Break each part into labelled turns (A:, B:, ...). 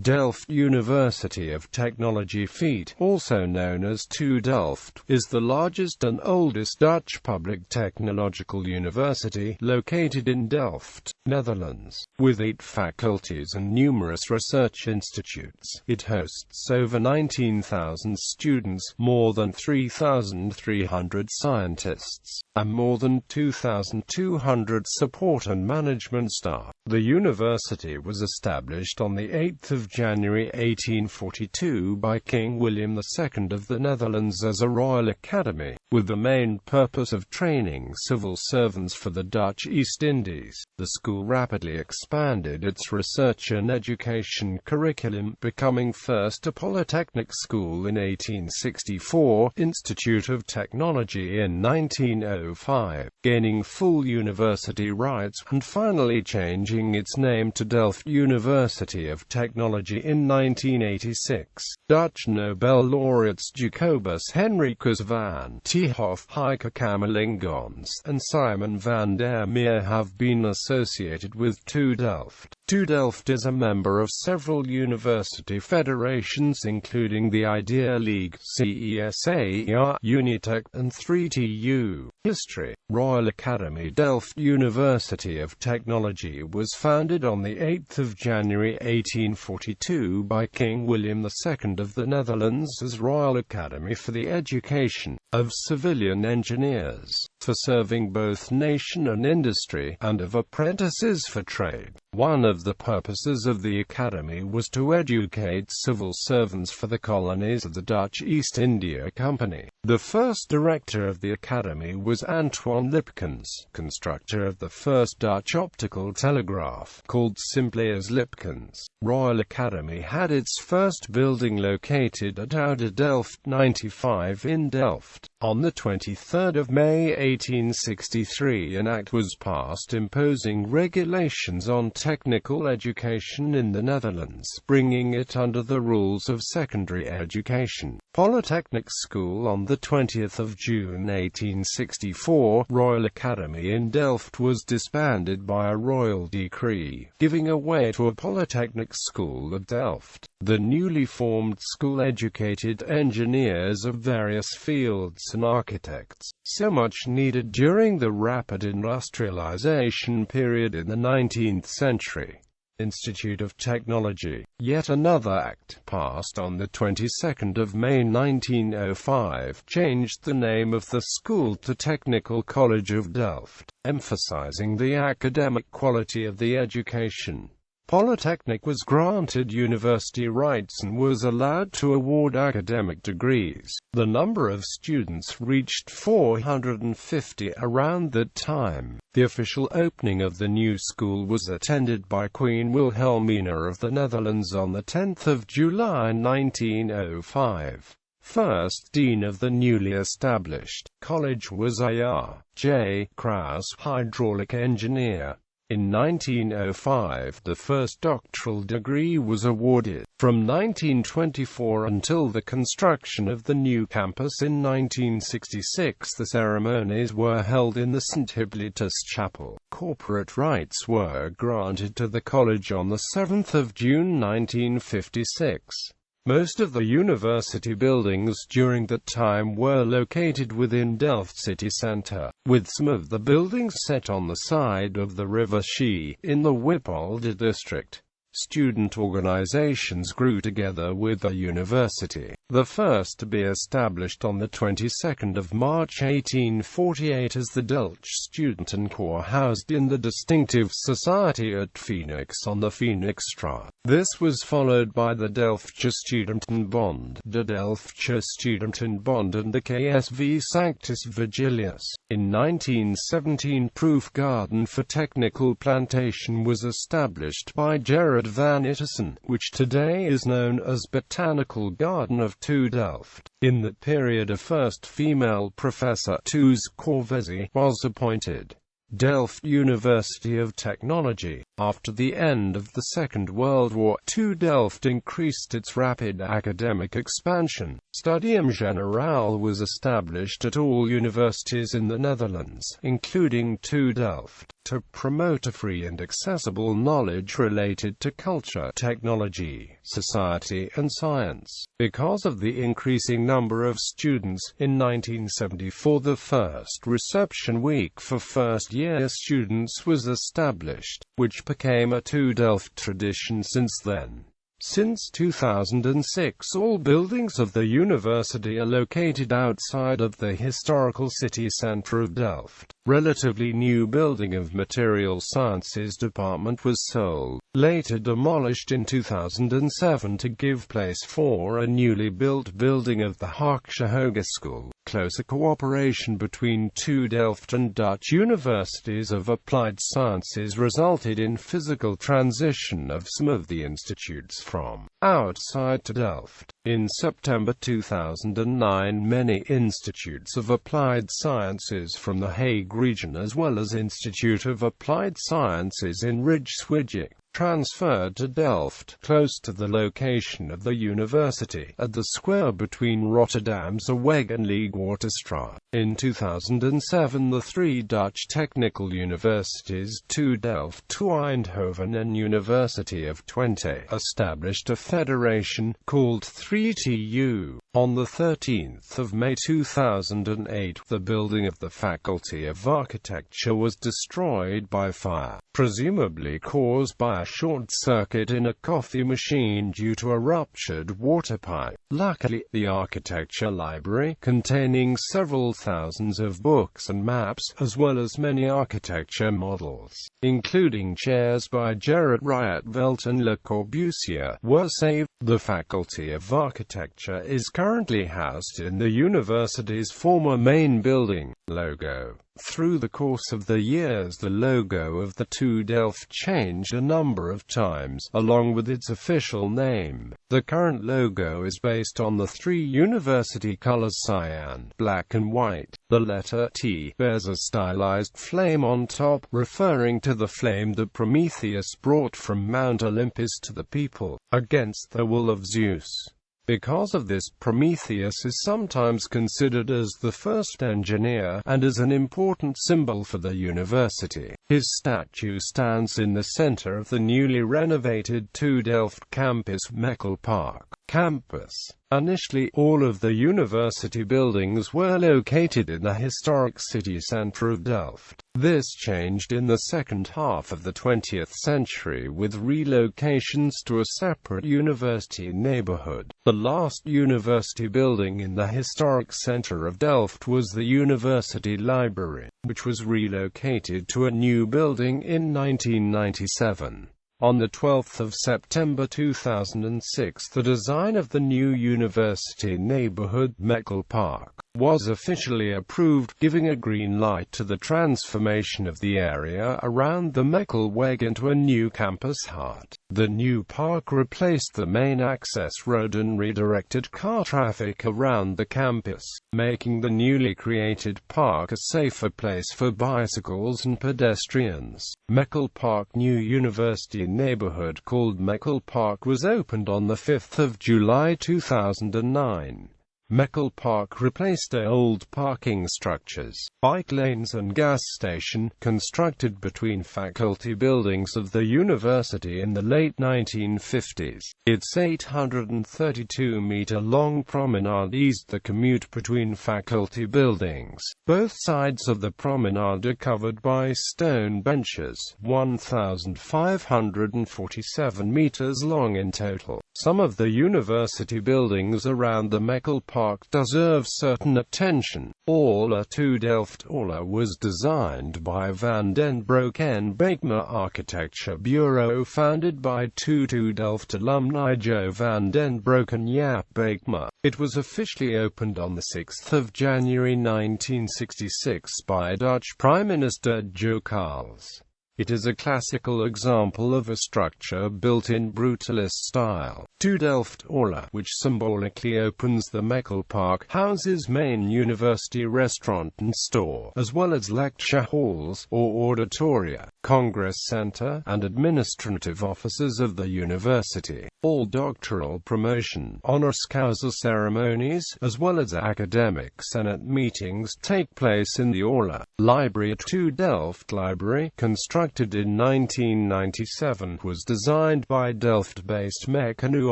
A: Delft University of Technology (VIAF), also known as TU Delft, is the largest and oldest Dutch public technological university, located in Delft, Netherlands. With 8 faculties and numerous research institutes, it hosts over 19,000 students, more than 3,300 scientists, and more than 2,200 support and management staff. The university was established on the 8th of January 1842 by King William II of the Netherlands as a royal academy, with the main purpose of training civil servants for the Dutch East Indies. The school rapidly expanded its research and education curriculum, becoming first a Polytechnic School in 1864, Institute of Technology in 1905, gaining full university rights, and finally changing its name to Delft University of Technology in 1986. Dutch Nobel laureates Jacobus Henricus van 't Hoff, Heike Kamerlingons, and Simon van der Meer have been associated with TU Delft. TU Delft is a member of several university federations including the Idea League, CESAR, Unitec, and 3TU. History. Royal Academy. Delft University of Technology was founded on the 8th of January 1842 by King William II of the Netherlands as Royal Academy for the Education of Civilian Engineers, for serving both nation and industry, and of apprentices for trade. One of the purposes of the academy was to educate civil servants for the colonies of the Dutch East India Company. The first director of the academy was Antoine Lipkens, constructor of the first Dutch optical telegraph, called simply as Lipkens. Royal Academy had its first building located at Oude Delft 95 in Delft. On the 23rd of May 1863 an act was passed imposing regulations on technical education in the Netherlands, bringing it under the rules of secondary education. Polytechnic School. On the 20th of June 1864, Royal Academy in Delft was disbanded by a royal decree, giving way to a Polytechnic School at Delft. The newly formed school educated engineers of various fields and architects, so much needed during the rapid industrialization period in the 19th century. Institute of Technology. Yet another act, passed on the 22nd of May 1905, changed the name of the school to Technical College of Delft, emphasizing the academic quality of the education. Polytechnic was granted university rights and was allowed to award academic degrees. The number of students reached 450 around that time. The official opening of the new school was attended by Queen Wilhelmina of the Netherlands on the 10th of July 1905. First dean of the newly established college was A.R. J. Kraus, hydraulic engineer. In 1905, the first doctoral degree was awarded. From 1924 until the construction of the new campus in 1966, the ceremonies were held in the St. Hippolytus Chapel. Corporate rights were granted to the college on the 7th of June 1956. Most of the university buildings during that time were located within Delft city centre, with some of the buildings set on the side of the River Schie, in the Wippolder district. Student organizations grew together with the university, the first to be established on the 22nd of March 1848 as the Dutch Studentenkoor, housed in the distinctive society at Phoenix on the Phoenixstraat. This was followed by the Delftse Studentenbond, the Delftse Studentenbond, and the KSV Sanctus Vigilius. In 1917, Proof Garden for Technical Plantation was established by Gerard van Ittersen, which today is known as Botanical Garden of TU Delft. In that period a first female professor, Toos Corvesi, was appointed. Delft University of Technology. After the end of the Second World War, TU Delft increased its rapid academic expansion. Studium Generale was established at all universities in the Netherlands, including TU Delft, to promote a free and accessible knowledge related to culture, technology, society and science. Because of the increasing number of students, in 1974 the first reception week for first-year students was established, which became a TU Delft tradition since then. Since 2006, all buildings of the university are located outside of the historical city centre of Delft. Relatively new building of Material Sciences Department was sold, later demolished in 2007 to give place for a newly built building of the Haarlem Hogeschool. Closer cooperation between TU Delft and Dutch universities of applied sciences resulted in physical transition of some of the institutes from outside to Delft. In September 2009, many institutes of applied sciences from the Hague region as well as Institute of Applied Sciences in Rijswijk transferred to Delft, close to the location of the university, at the square between Rotterdamse Weg and Leegwaterstraat. In 2007, the three Dutch technical universities, TU Delft, TU Eindhoven and University of Twente, established a federation, called 3TU. On the 13th of May 2008, the building of the Faculty of Architecture was destroyed by fire, presumably caused by a short circuit in a coffee machine due to a ruptured water pipe. Luckily, the architecture library, containing several thousands of books and maps, as well as many architecture models, including chairs by Gerard Rietveld and Le Corbusier, were saved. The Faculty of Architecture is currently housed in the university's former main building. Logo. Through the course of the years, the logo of the TU Delft changed a number of times, along with its official name. The current logo is based on the three university colors cyan, black and white. The letter T bears a stylized flame on top, referring to the flame that Prometheus brought from Mount Olympus to the people, against the will of Zeus. Because of this, Prometheus is sometimes considered as the first engineer, and is an important symbol for the university. His statue stands in the center of the newly renovated TU Delft campus, Mechel Park campus. Initially, all of the university buildings were located in the historic city centre of Delft. This changed in the second half of the 20th century with relocations to a separate university neighborhood. The last university building in the historic center of Delft was the University Library, which was relocated to a new building in 1997. On the 12th of September 2006, the design of the new university neighborhood, Mechel Park, was officially approved, giving a green light to the transformation of the area around the Mechel Weg into a new campus heart. The new park replaced the main access road and redirected car traffic around the campus, making the newly created park a safer place for bicycles and pedestrians. Mechel Park new university neighborhood called Mechel Park was opened on the 5th of July 2009. Mechel Park replaced old parking structures, bike lanes and gas station, constructed between faculty buildings of the university in the late 1950s. Its 832-meter-long promenade eased the commute between faculty buildings. Both sides of the promenade are covered by stone benches, 1,547 meters long in total. Some of the university buildings around the Mechel Park deserve certain attention. Aula TU Delft. Aula was designed by Van den Broek en Beekma Architecture Bureau, founded by TU Delft alumni Jo van den Broek and Jaap Beekma. It was officially opened on 6 January 1966 by Dutch Prime Minister Jo Carls. It is a classical example of a structure built in Brutalist style. TU Delft Aula, which symbolically opens the Meckel Park, houses main university restaurant and store, as well as lecture halls, or auditoria, congress center, and administrative offices of the university. All doctoral promotion, honors causa ceremonies, as well as academic senate meetings take place in the Aula. Library at TU Delft Library, constructed in 1997, was designed by Delft-based Meccanu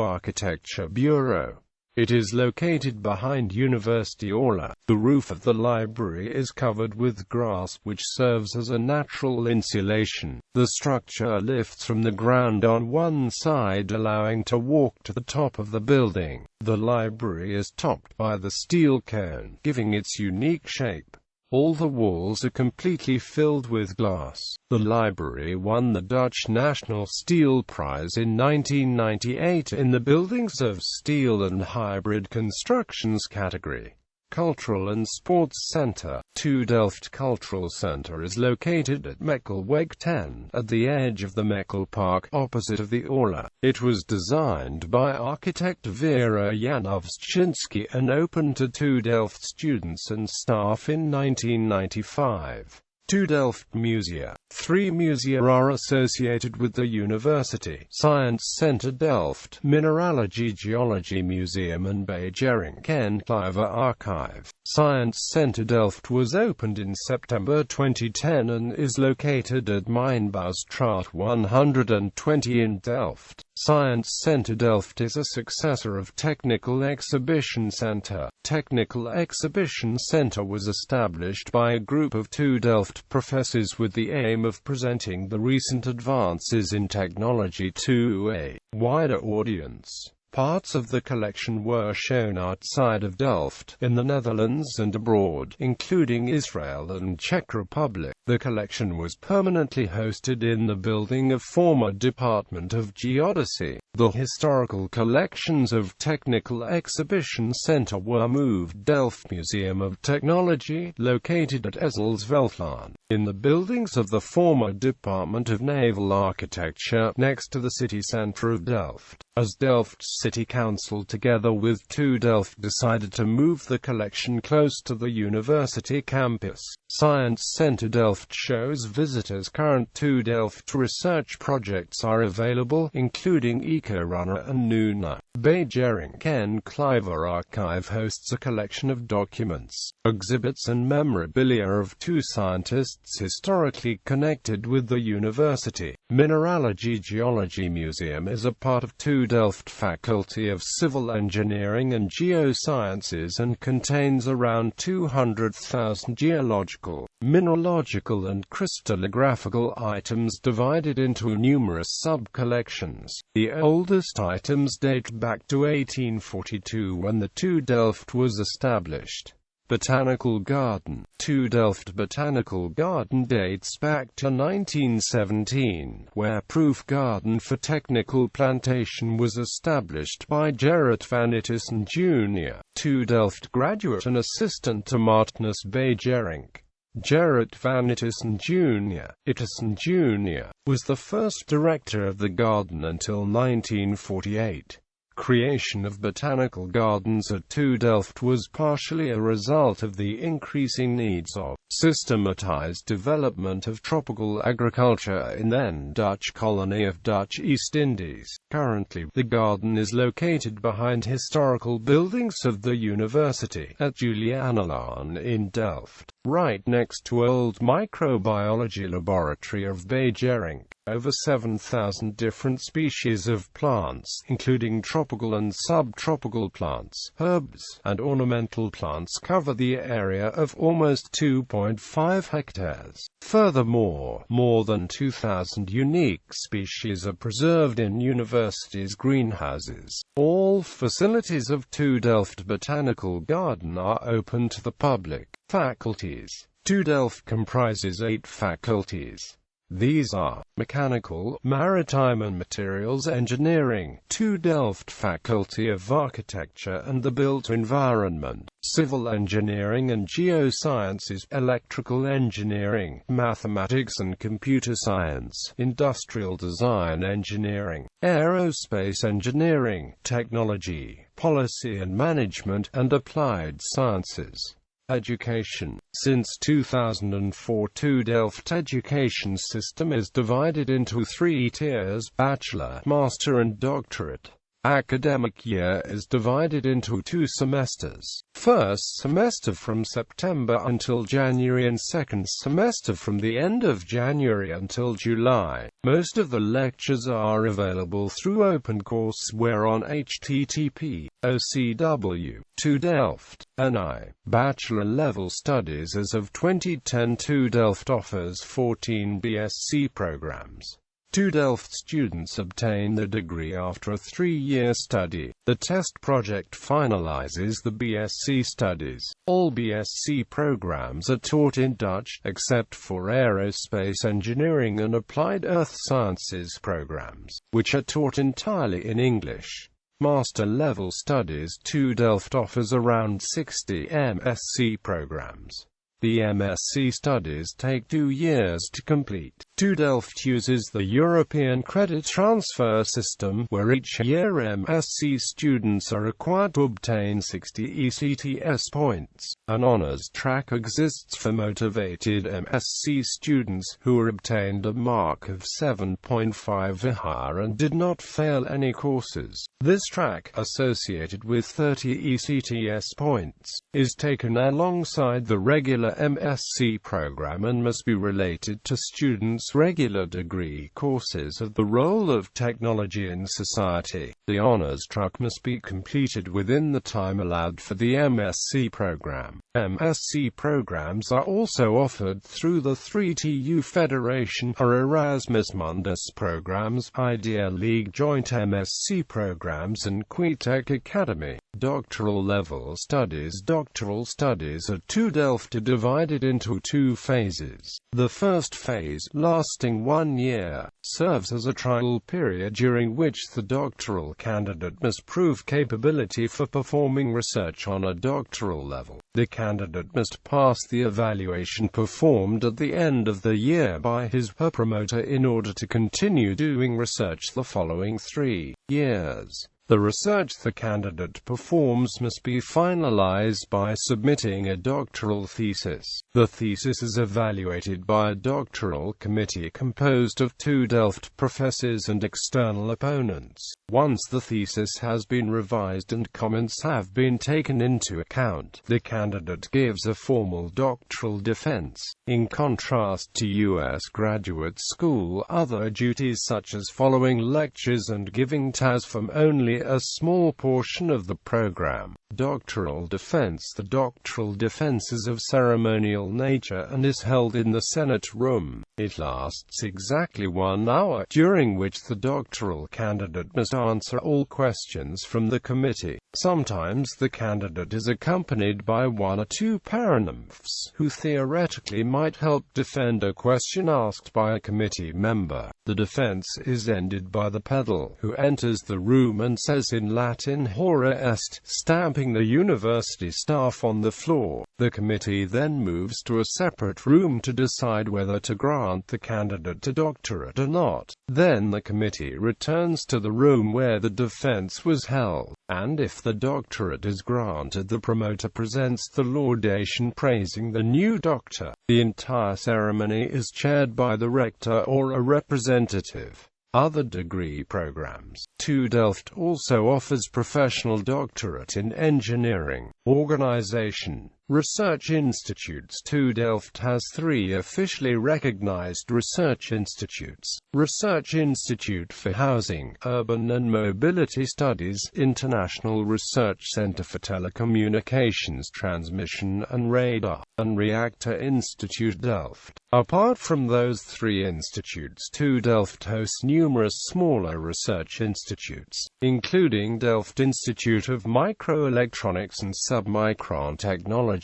A: Architecture Bureau. It is located behind University Aula. The roof of the library is covered with grass, which serves as a natural insulation. The structure lifts from the ground on one side, allowing to walk to the top of the building. The library is topped by the steel cone, giving its unique shape. All the walls are completely filled with glass. The library won the Dutch National Steel Prize in 1998 in the Buildings of Steel and Hybrid Constructions category. Cultural and Sports Center. TU Delft Cultural Center is located at Meckelweg 10, at the edge of the Meckel Park, opposite of the Aula. It was designed by architect Vera Janovschinsky and opened to TU Delft students and staff in 1995. TU Delft Musea. 3 musea are associated with the university: Science Center Delft, Mineralogy Geology Museum, and Driebergen Archive. Science Center Delft was opened in September 2010 and is located at Mijnbouwstraat 120 in Delft. Science Center Delft is a successor of Technical Exhibition Center. Technical Exhibition Center was established by a group of TU Delft professors with the aim of presenting the recent advances in technology to a wider audience. Parts of the collection were shown outside of Delft, in the Netherlands and abroad, including Israel and Czech Republic. The collection was permanently hosted in the building of former Department of Geodesy. The historical collections of Technical Exhibition Center were moved Delft Museum of Technology, located at Ezelsveldlaan, in the buildings of the former Department of Naval Architecture, next to the city centre of Delft. As Delft City Council together with TU Delft decided to move the collection close to the university campus. Science Center Delft shows visitors current TU Delft research projects are available, including Eco-Runner and Nuna. Driebergen Archive hosts a collection of documents, exhibits and memorabilia of 2 scientists historically connected with the university. Mineralogy Geology Museum is a part of TU Delft Faculty of Civil Engineering and Geosciences and contains around 200,000 geological, mineralogical and crystallographical items divided into numerous sub-collections. The oldest items date back to 1842 when the TU Delft was established. Botanical Garden. TU Delft Botanical Garden dates back to 1917, where Proof Garden for Technical Plantation was established by Gerrit van Ittessen Jr., TU Delft graduate and assistant to Martinus Driebergen. Gerrit van Ittessen Jr. Ittessen Jr. was the first director of the garden until 1948. Creation of botanical gardens at TU Delft was partially a result of the increasing needs of systematized development of tropical agriculture in then Dutch colony of Dutch East Indies. Currently, the garden is located behind historical buildings of the university, at ULAN in Delft, right next to old microbiology laboratory of Driebergen. Over 7,000 different species of plants, including tropical and subtropical plants, herbs, and ornamental plants cover the area of almost 2.5 hectares. Furthermore, more than 2,000 unique species are preserved in universities' greenhouses. All facilities of TU Delft Botanical Garden are open to the public. Faculties. TU Delft comprises 8 faculties. These are Mechanical, Maritime and Materials Engineering, TU Delft Faculty of Architecture and the Built Environment, Civil Engineering and Geosciences, Electrical Engineering, Mathematics and Computer Science, Industrial Design Engineering, Aerospace Engineering, Technology, Policy and Management, and Applied Sciences. Education. Since 2004, TU Delft education system is divided into 3 tiers: bachelor, master and doctorate. Academic year is divided into 2 semesters. First semester from September until January and second semester from the end of January until July. Most of the lectures are available through OpenCourseWare on http://OCW.TU Delft.ISNI. Bachelor level studies. As of 2010, TU Delft offers 14 BSc programs. TU Delft students obtain the degree after a 3-year study. The test project finalizes the BSc studies. All BSc programs are taught in Dutch, except for aerospace engineering and applied earth sciences programs, which are taught entirely in English. Master level studies. TU Delft offers around 60 MSc programs. The MSc studies take 2 years to complete. TU Delft uses the European Credit Transfer System, where each year MSc students are required to obtain 60 ECTS points. An honours track exists for motivated MSc students who obtained a mark of 7.5 VIAF and did not fail any courses. This track, associated with 30 ECTS points, is taken alongside the regular MSc program and must be related to students' regular degree courses of the role of technology in society. The honours track must be completed within the time allowed for the MSc program. MSc programs are also offered through the 3 TU Federation or Erasmus Mundus programs, Idea League Joint MSc programs and Quitec Academy. Doctoral level studies. Doctoral studies at TU Delft are divided into 2 phases. The first phase, lasting 1 year, serves as a trial period during which the doctoral candidate must prove capability for performing research on a doctoral level. The candidate must pass the evaluation performed at the end of the year by his/her promoter in order to continue doing research the following 3 years. The research the candidate performs must be finalized by submitting a doctoral thesis. The thesis is evaluated by a doctoral committee composed of TU Delft professors and external opponents. Once the thesis has been revised and comments have been taken into account, the candidate gives a formal doctoral defense. In contrast to US graduate school, other duties such as following lectures and giving TAs from only a small portion of the program. Doctoral defense. The doctoral defense is of ceremonial nature and is held in the Senate room. It lasts exactly 1 hour, during which the doctoral candidate must answer all questions from the committee. Sometimes the candidate is accompanied by 1 or 2 paranymphs, who theoretically might help defend a question asked by a committee member. The defense is ended by the pedel, who enters the room and says in Latin "Hora est," stamping the university staff on the floor. The committee then moves to a separate room to decide whether to grant the candidate a doctorate or not. Then the committee returns to the room where the defense was held, and if the doctorate is granted, the promoter presents the laudation praising the new doctor. The entire ceremony is chaired by the rector or a representative. Other degree programs. TU Delft also offers professional doctorate in engineering, organization, research institutes. TU Delft has 3 officially recognized research institutes: Research Institute for Housing, Urban and Mobility Studies, International Research Center for Telecommunications Transmission and Radar, and Reactor Institute Delft. Apart from those 3 institutes, TU Delft hosts numerous smaller research institutes, including Delft Institute of Microelectronics and Submicron Technology,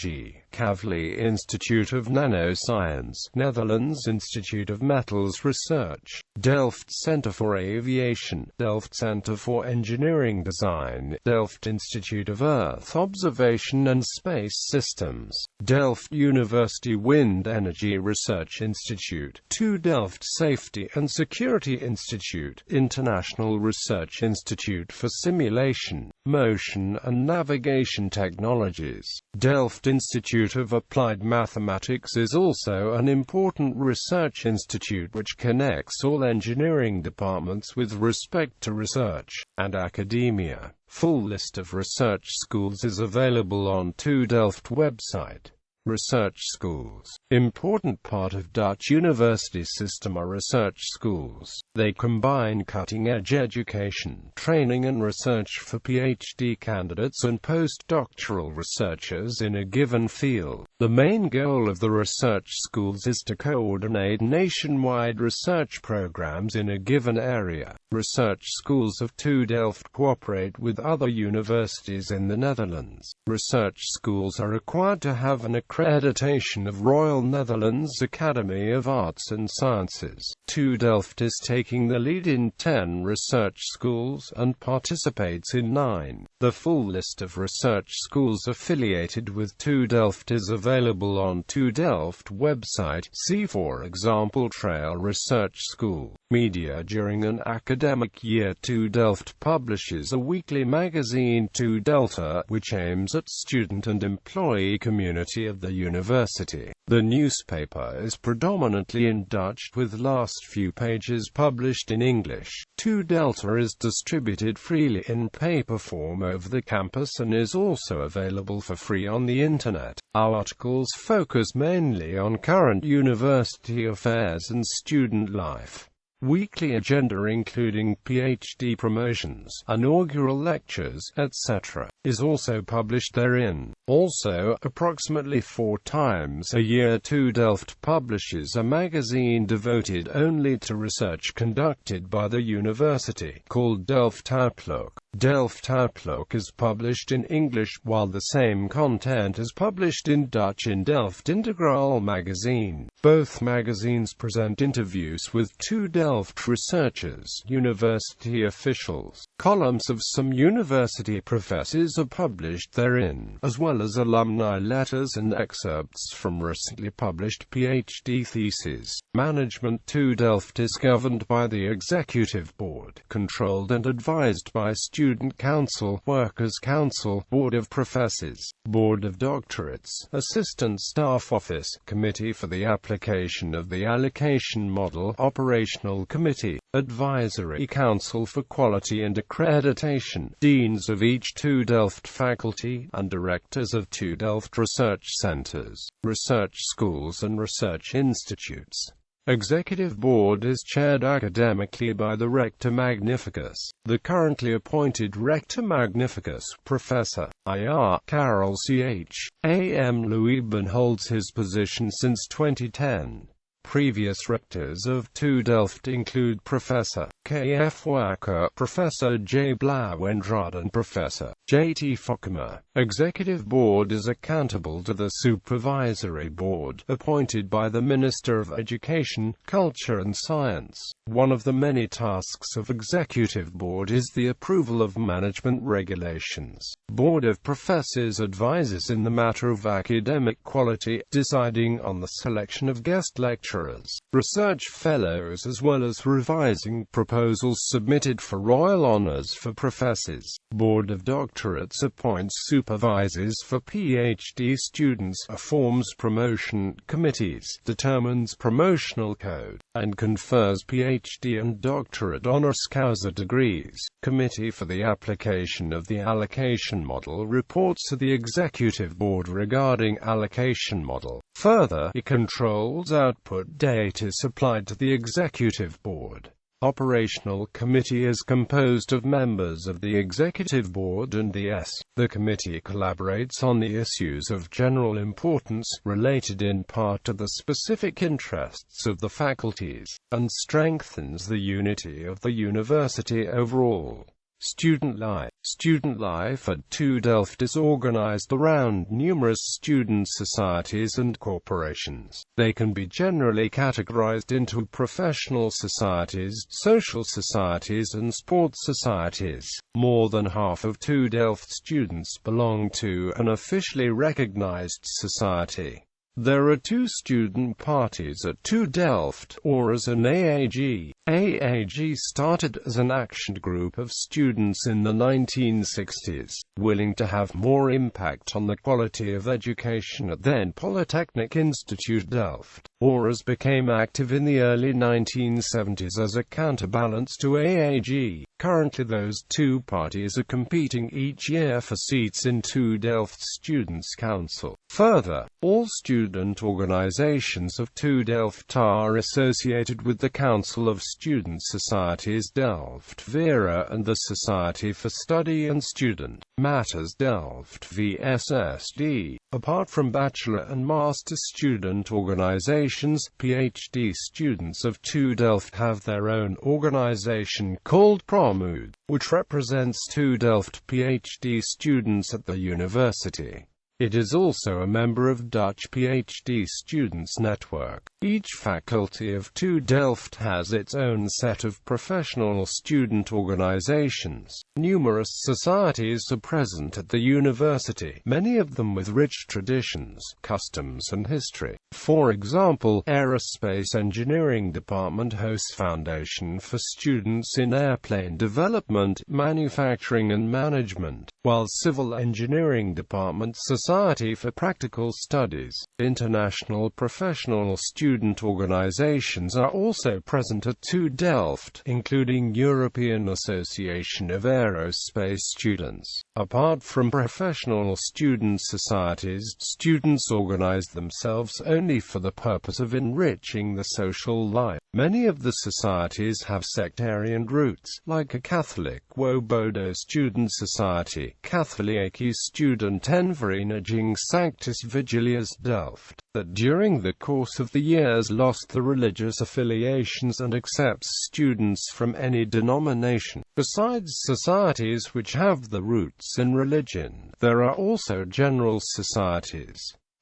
A: Kavli Institute of Nanoscience, Netherlands Institute of Metals Research, Delft Center for Aviation, Delft Center for Engineering Design, Delft Institute of Earth Observation and Space Systems, Delft University Wind Energy Research Institute, TU Delft Safety and Security Institute, International Research Institute for Simulation, Motion and Navigation Technologies. Delft Institute of Applied Mathematics is also an important research institute which connects all engineering departments with respect to research and academia. Full list of research schools is available on TU Delft website. Research schools. Important part of Dutch university system are research schools. They combine cutting-edge education, training and research for PhD candidates and postdoctoral researchers in a given field. The main goal of the research schools is to coordinate nationwide research programs in a given area. Research schools of TU Delft cooperate with other universities in the Netherlands. Research schools are required to have an accreditation of Royal Netherlands Academy of Arts and Sciences. TU Delft is taking the lead in 10 research schools and participates in 9. The full list of research schools affiliated with TU Delft is available on TU Delft website. See for example Trail Research School. Media. During an academic year, TU Delft publishes a weekly magazine, TU Delta, which aims at student and employee community of the university. The newspaper is predominantly in Dutch, with last few pages published in English. TU Delta is distributed freely in paper form over the campus and is also available for free on the internet. Our articles focus mainly on current university affairs and student life. Weekly agenda including PhD promotions, inaugural lectures, etc., is also published therein. Also, approximately 4 times a year TU Delft publishes a magazine devoted only to research conducted by the university, called Delft Outlook. Delft Outlook is published in English, while the same content is published in Dutch in Delft Integral magazine. Both magazines present interviews with TU Delft researchers, university officials. Columns of some university professors are published therein, as well as alumni letters and excerpts from recently published PhD theses. Management. TU Delft is governed by the Executive Board, controlled and advised by Student Council, Workers' Council, Board of Professors, Board of Doctorates, Assistant Staff Office, Committee for the Application of the Allocation Model, Operational Committee, Advisory Council for Quality and Accreditation, Deans of each TU Delft faculty, and Directors of TU Delft Research Centers, Research Schools and Research Institutes. Executive Board is chaired academically by the Rector Magnificus. The currently appointed Rector Magnificus, Professor I.R. Karel Ch.A.M. Luyben, holds his position since 2010. Previous rectors of TU Delft include Professor K.F. Wacker, Professor J. Blauwendraad and Professor J.T. Fokkema. Executive Board is accountable to the Supervisory Board, appointed by the Minister of Education, Culture and Science. One of the many tasks of Executive Board is the approval of management regulations. Board of Professors advises in the matter of academic quality, deciding on the selection of guest lecturers, research fellows, as well as revising proposals submitted for royal honours for professors. Board of Doctorates appoints supervisors for PhD students, forms promotion committees, determines promotional code, and confers PhD and doctorate honoris causa degrees. Committee for the Application of the Allocation Model reports to the Executive Board regarding allocation model. Further, it controls output data supplied to the Executive Board. Operational Committee is composed of members of the Executive Board and the S. The committee collaborates on the issues of general importance, related in part to the specific interests of the faculties, and strengthens the unity of the university overall. Student life. Student life at TU Delft is organized around numerous student societies and corporations. They can be generally categorized into professional societies, social societies and sports societies. More than half of TU Delft students belong to an officially recognized society. There are two student parties at TU Delft, or as an AAG. AAG started as an action group of students in the 1960s, willing to have more impact on the quality of education at then Polytechnic Institute Delft. ORAs became active in the early 1970s as a counterbalance to AAG. Currently those two parties are competing each year for seats in TU Delft Students' Council. Further, all student organizations of TU Delft are associated with the Council of Student Societies Delft VIAF and the Society for Study and Student Matters Delft VSSD. Apart from bachelor and master student organizations, PhD students of TU Delft have their own organization called ProMood, which represents TU Delft PhD students at the university. It is also a member of Dutch PhD Students Network. Each faculty of TU Delft has its own set of professional student organizations. Numerous societies are present at the university, many of them with rich traditions, customs and history. For example, Aerospace Engineering Department hosts Foundation for Students in Airplane Development, Manufacturing and Management, while Civil Engineering Department Society for Practical Studies. International professional student organizations are also present at TU Delft, including European Association of Aerospace Students. Apart from professional student societies, students organize themselves only for the purpose of enriching the social life. Many of the societies have sectarian roots, like a Catholic Wobodo Student Society, Katholieke Studentenvereniging Sanctus Vigilius Delft, that during the course of the years lost the religious affiliations and accepts students from any denomination. Besides societies which have the roots in religion, there are also general societies.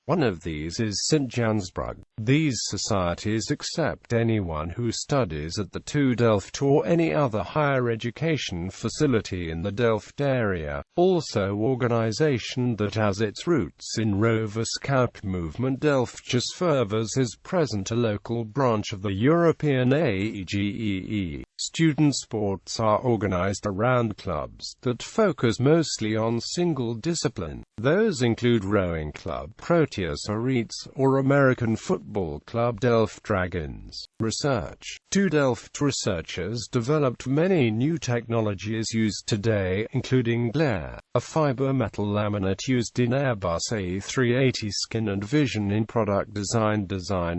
A: One of these is St. Jansbrug. These societies accept anyone who studies at the TU Delft or any other higher education facility in the Delft area. Also organization that has its roots in Rover Scout movement. Delftse Furvers is present, a local branch of the European AEGEE. Student sports are organized around clubs that focus mostly on single discipline. Those include Rowing Club, Proteus Ariets, or American Football Club Delft Dragons. Research. TU Delft researchers developed many new technologies used today, including glare, a fiber metal laminate used in Airbus A380 skin and vision in product design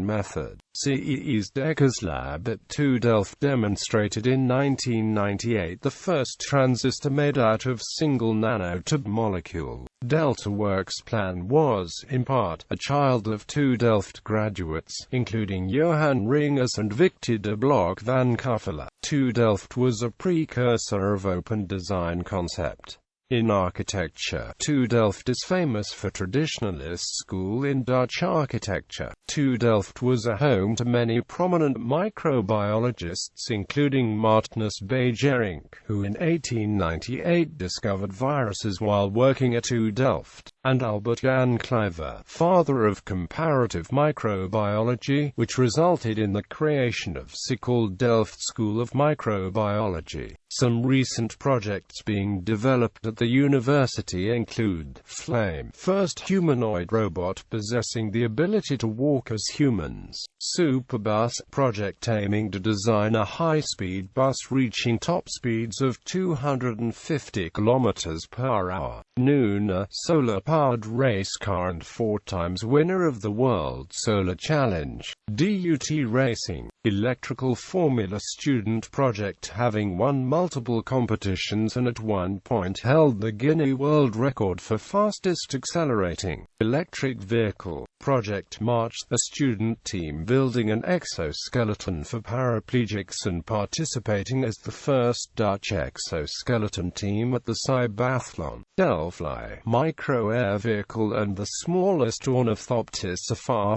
A: method. CEE's Dekkers Lab at TU Delft demonstrated in 1998 the first transistor made out of single nanotube molecule. Delta Works plan was, in part, a child of TU Delft graduates, including Johan Ringers and Victor de Blok van Kuffelen. TU Delft was a precursor of open design concept. In architecture, TU Delft is famous for traditionalist school in Dutch architecture. TU Delft was a home to many prominent microbiologists, including Martinus Beijerinck, who in 1898 discovered viruses while working at TU Delft, and Albert Jan Kleiver, father of comparative microbiology, which resulted in the creation of so-called Delft School of Microbiology. Some recent projects being developed at the university include Flame, first humanoid robot possessing the ability to walk as humans; Superbus, project aiming to design a high-speed bus reaching top speeds of 250 km per hour; Nuna, solar-powered race car and 4 times winner of the World Solar Challenge; DUT Racing, electrical formula student project having won multiple competitions and at one point held the Guinness World Record for fastest accelerating electric vehicle. Project March, a student team building an exoskeleton for paraplegics and participating as the first Dutch exoskeleton team at the Cybathlon. Delphi micro air vehicle and the smallest ornithopter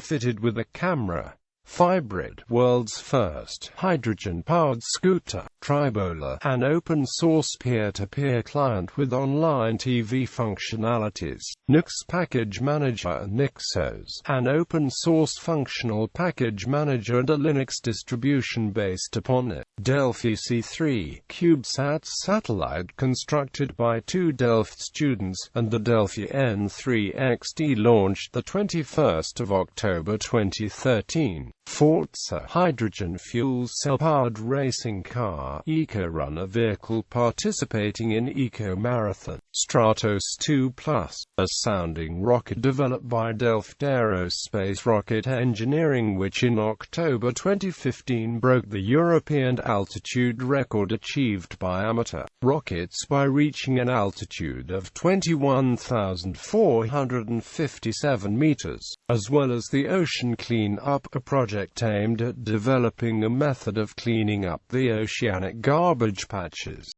A: fitted with a camera. Fibrid, world's first hydrogen-powered scooter. Tribola, an open-source peer-to-peer client with online TV functionalities. Nux Package Manager. Nixos, an open-source functional package manager and a Linux distribution based upon it. Delphi C3, CubeSat satellite constructed by 2 Delft students, and the Delphi N3 XD launched the 21st of October 2013. Forza, hydrogen fuel cell-powered racing car, eco-runner vehicle participating in eco-marathon. Stratos 2 Plus, a sounding rocket developed by Delft Aerospace Rocket Engineering which in October 2015 broke the European altitude record achieved by amateur rockets by reaching an altitude of 21,457 meters, as well as the Ocean Clean Up, a project aimed at developing a method of cleaning up the oceanic garbage patches.